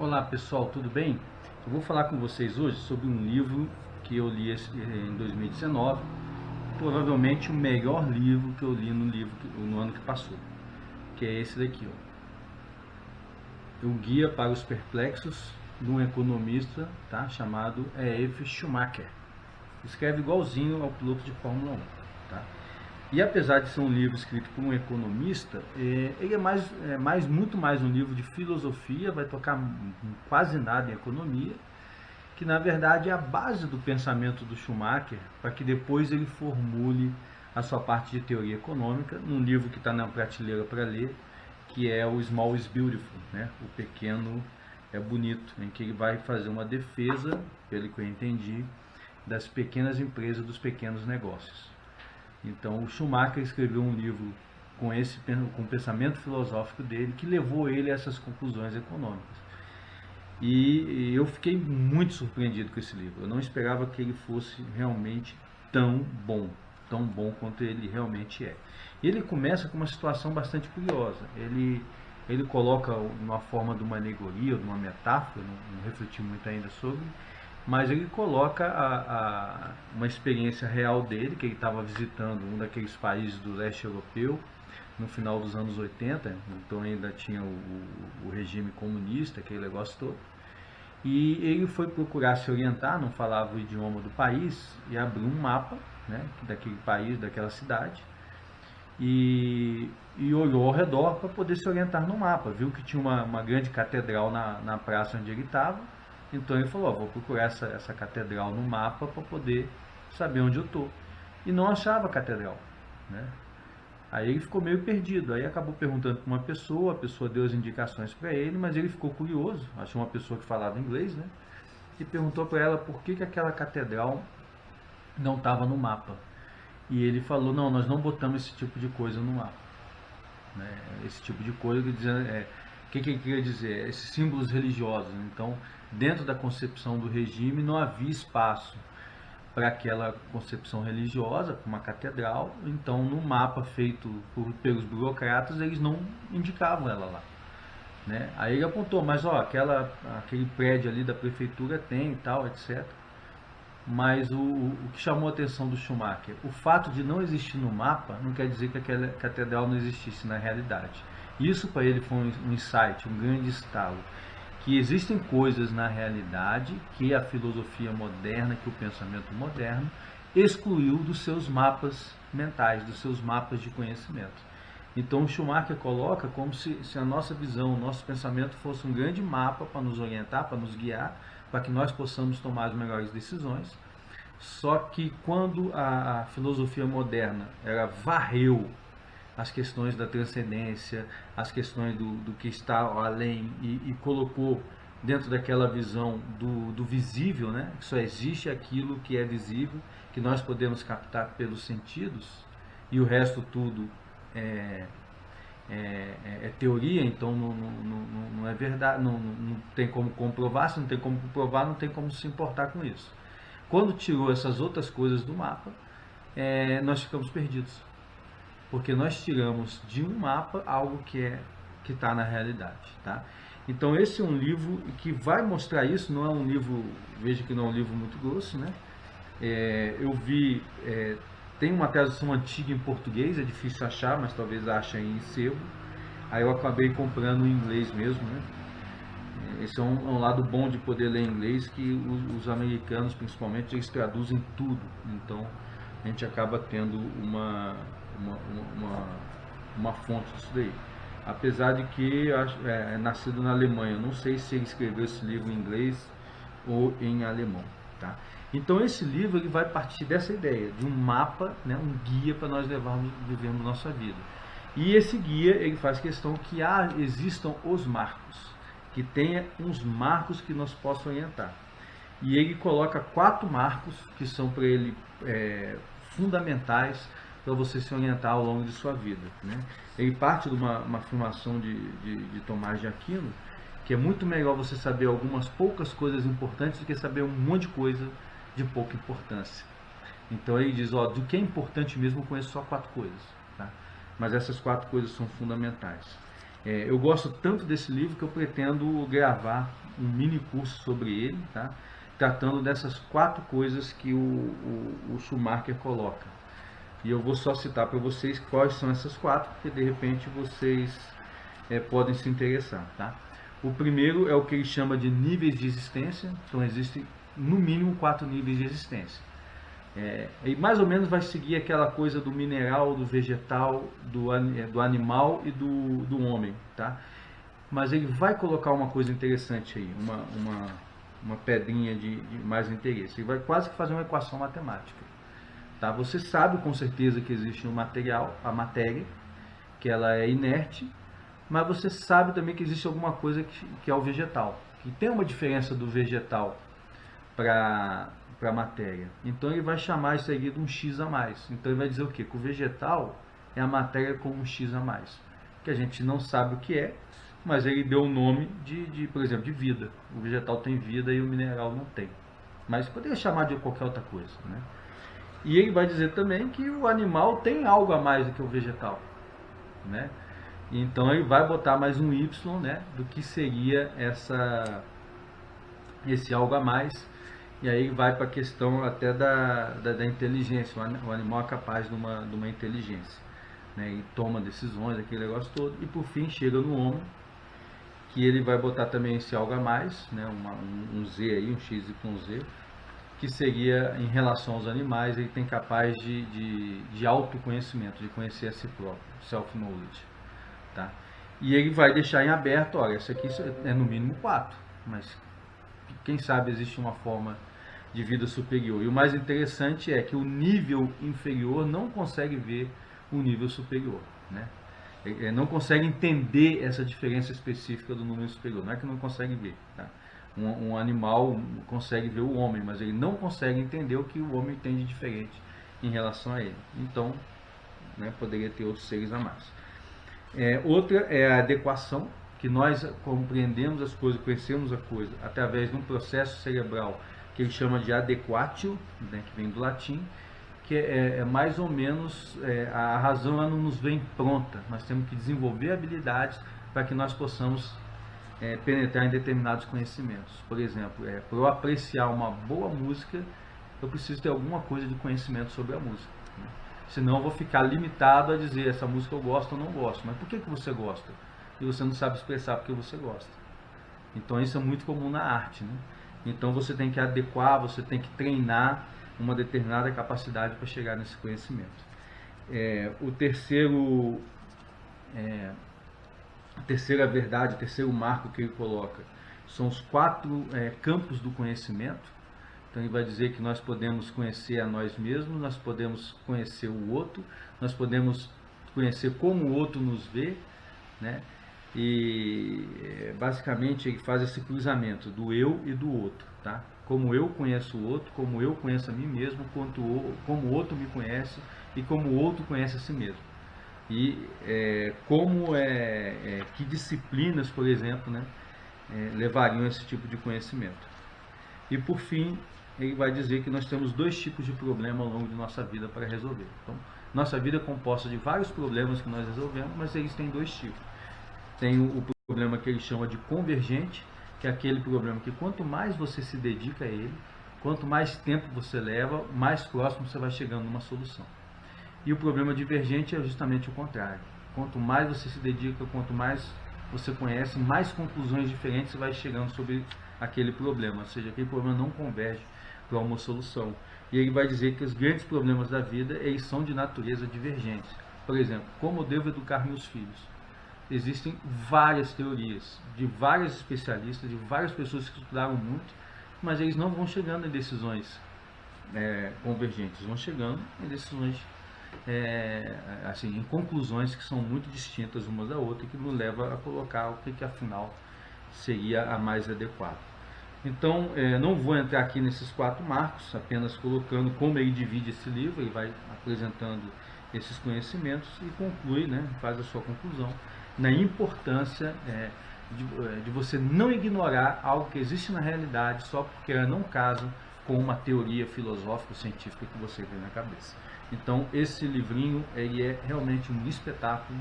Olá pessoal, tudo bem? Eu vou falar com vocês hoje sobre um livro que eu li em 2019, provavelmente o melhor livro que eu li no ano que passou, que é esse daqui, ó. O Guia para os Perplexos, de um economista, tá? Chamado E.F. Schumacher. Escreve igualzinho ao piloto de Fórmula 1, tá? E apesar de ser um livro escrito por um economista, ele é muito mais um livro de filosofia, vai tocar quase nada em economia, que na verdade é a base do pensamento do Schumacher, para que depois ele formule a sua parte de teoria econômica, num livro que está na prateleira para ler, que é o Small is Beautiful, né? O Pequeno é Bonito, em que ele vai fazer uma defesa, pelo que eu entendi, das pequenas empresas, dos pequenos negócios. Então o Schumacher escreveu um livro com o pensamento filosófico dele, que levou ele a essas conclusões econômicas. E eu fiquei muito surpreendido com esse livro. Eu não esperava que ele fosse realmente tão bom quanto ele realmente é. Ele começa com uma situação bastante curiosa. Ele coloca uma forma de uma alegoria, de uma metáfora, não refleti muito ainda sobre, mas ele coloca uma experiência real dele, que ele estava visitando um daqueles países do leste europeu no final dos anos 80, então ainda tinha o regime comunista, aquele negócio todo. E ele foi procurar se orientar, não falava o idioma do país, e abriu um mapa, né, daquele país, daquela cidade, e olhou ao redor para poder se orientar no mapa. Viu que tinha uma grande catedral na praça onde ele estava, então ele falou, vou procurar essa catedral no mapa para poder saber onde eu estou. E não achava a catedral, né? Aí ele ficou meio perdido, aí acabou perguntando para uma pessoa, a pessoa deu as indicações para ele, mas ele ficou curioso, achou uma pessoa que falava inglês, né? E perguntou para ela por que aquela catedral não estava no mapa. E ele falou, não, nós não botamos esse tipo de coisa no mapa, né? Esse tipo de coisa, o que ele queria dizer? Esses símbolos religiosos. Então, dentro da concepção do regime, não havia espaço para aquela concepção religiosa, para uma catedral. Então, no mapa feito pelos burocratas, eles não indicavam ela lá, né? Aí ele apontou, mas ó, aquele prédio ali da prefeitura tem e tal, etc. Mas o que chamou a atenção do Schumacher, o fato de não existir no mapa não quer dizer que aquela catedral não existisse na realidade. Isso para ele foi um insight, um grande estalo, que existem coisas na realidade que a filosofia moderna, que o pensamento moderno excluiu dos seus mapas mentais, dos seus mapas de conhecimento. Então o Schumacher coloca como se a nossa visão, o nosso pensamento fosse um grande mapa para nos orientar, para nos guiar, para que nós possamos tomar as melhores decisões. Só que quando a filosofia moderna ela varreu as questões da transcendência, as questões do que está além e colocou dentro daquela visão do visível, né? Que só existe aquilo que é visível, que nós podemos captar pelos sentidos, e o resto tudo é teoria, então não é verdade, não tem como comprovar, se não tem como comprovar, não tem como se importar com isso. Quando tirou essas outras coisas do mapa, nós ficamos perdidos, porque nós tiramos de um mapa algo que está na realidade, tá? Então esse é um livro que vai mostrar isso. Não é um livro, veja que não é um livro muito grosso, né? Eu vi, tem uma tradução antiga em português, é difícil achar, mas talvez ache em sebo. Aí eu acabei comprando em inglês mesmo, né? Esse é um lado bom de poder ler inglês, que os americanos, principalmente, eles traduzem tudo. Então a gente acaba tendo uma fonte disso daí. Apesar de que é nascido na Alemanha, eu não sei se ele escreveu esse livro em inglês ou em alemão, tá? Então esse livro ele vai partir dessa ideia de um mapa, né, um guia para nós vivermos nossa vida. E esse guia ele faz questão que existam os marcos, que tenha uns marcos que nos possam orientar. E ele coloca 4 marcos que são para ele fundamentais para você se orientar ao longo de sua vida, né? Ele parte de uma afirmação de Tomás de Aquino, que é muito melhor você saber algumas poucas coisas importantes do que saber um monte de coisa de pouca importância. Então ele diz, do que é importante mesmo eu conheço só 4 coisas, tá? Mas essas 4 coisas são fundamentais. Eu gosto tanto desse livro que eu pretendo gravar mini curso sobre ele, tá? Tratando dessas 4 coisas que o Schumacher coloca. E eu vou só citar para vocês quais são essas 4, porque de repente vocês podem se interessar, tá? O primeiro é o que ele chama de níveis de existência. Então existem no mínimo 4 níveis de existência. E mais ou menos vai seguir aquela coisa do mineral, do vegetal, do animal e do homem, tá? Mas ele vai colocar uma coisa interessante aí, uma pedrinha de mais interesse. Ele vai quase que fazer uma equação matemática, tá? Você sabe com certeza que existe um material, a matéria, que ela é inerte, mas você sabe também que existe alguma coisa que é o vegetal, que tem uma diferença do vegetal para a matéria. Então ele vai chamar isso aí de um x a mais. Então ele vai dizer o quê? Que o vegetal é a matéria com um x a mais, que a gente não sabe o que é, mas ele deu o nome por exemplo, de vida. O vegetal tem vida e o mineral não tem, mas poderia chamar de qualquer outra coisa, né? E ele vai dizer também que o animal tem algo a mais do que o vegetal, né? Então ele vai botar mais um y, né, do que seria esse algo a mais. E aí vai para a questão até da inteligência. O animal é capaz de uma inteligência, né? E toma decisões, aquele negócio todo. E por fim chega no homem, que ele vai botar também esse algo a mais, né? Um z aí, um x, y, z, que seria em relação aos animais. Ele tem capaz de autoconhecimento, de conhecer a si próprio, self-knowledge, tá? E ele vai deixar em aberto, olha, isso aqui é no mínimo 4, mas quem sabe existe uma forma de vida superior. E o mais interessante é que o nível inferior não consegue ver o nível superior, né? Ele não consegue entender essa diferença específica do número superior. Não é que não consegue ver, tá? Um animal consegue ver o homem, mas ele não consegue entender o que o homem tem de diferente em relação a ele. Então, né, poderia ter outros seres a mais. Outra é a adequação, que nós compreendemos as coisas, conhecemos a coisa através de um processo cerebral que ele chama de adequatio, né, que vem do latim, que é mais ou menos, a razão ela não nos vem pronta, nós temos que desenvolver habilidades para que nós possamos penetrar em determinados conhecimentos. Por exemplo, para eu apreciar uma boa música, eu preciso ter alguma coisa de conhecimento sobre a música, né? Senão eu vou ficar limitado a dizer, essa música eu gosto ou não gosto. Mas por que você gosta? E você não sabe expressar porque você gosta. Então isso é muito comum na arte, né? Então você tem que adequar, você tem que treinar uma determinada capacidade para chegar nesse conhecimento. A terceira verdade, o terceiro marco que ele coloca são os 4 campos do conhecimento. Então ele vai dizer que nós podemos conhecer a nós mesmos, nós podemos conhecer o outro, nós podemos conhecer como o outro nos vê, né? E basicamente ele faz esse cruzamento do eu e do outro, tá? Como eu conheço o outro, como eu conheço a mim mesmo, como o outro me conhece e como o outro conhece a si mesmo. E que disciplinas, por exemplo, né, levariam a esse tipo de conhecimento. E por fim, ele vai dizer que nós temos 2 tipos de problema ao longo de nossa vida para resolver. Então, nossa vida é composta de vários problemas que nós resolvemos, mas eles têm 2 tipos. Tem o problema que ele chama de convergente, que é aquele problema que quanto mais você se dedica a ele, quanto mais tempo você leva, mais próximo você vai chegando numa solução. E o problema divergente é justamente o contrário. Quanto mais você se dedica, quanto mais você conhece, mais conclusões diferentes você vai chegando sobre aquele problema, ou seja, aquele problema não converge para uma solução. E ele vai dizer que os grandes problemas da vida, eles são de natureza divergente. Por exemplo, como eu devo educar meus filhos? Existem várias teorias, de vários especialistas, de várias pessoas que estudaram muito, mas eles não vão chegando em decisões convergentes, vão chegando em decisões, assim, em conclusões que são muito distintas umas da outra e que nos leva a colocar o que afinal seria a mais adequada. Então, não vou entrar aqui nesses 4 marcos, apenas colocando como ele divide esse livro, ele vai apresentando esses conhecimentos e conclui, né, faz a sua conclusão na importância de você não ignorar algo que existe na realidade só porque ela não casa com uma teoria filosófica ou científica que você tem na cabeça. Então, esse livrinho ele é realmente um espetáculo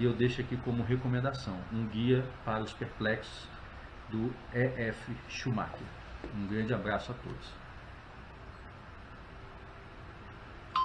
e eu deixo aqui como recomendação, um guia para os perplexos do E.F. Schumacher. Um grande abraço a todos.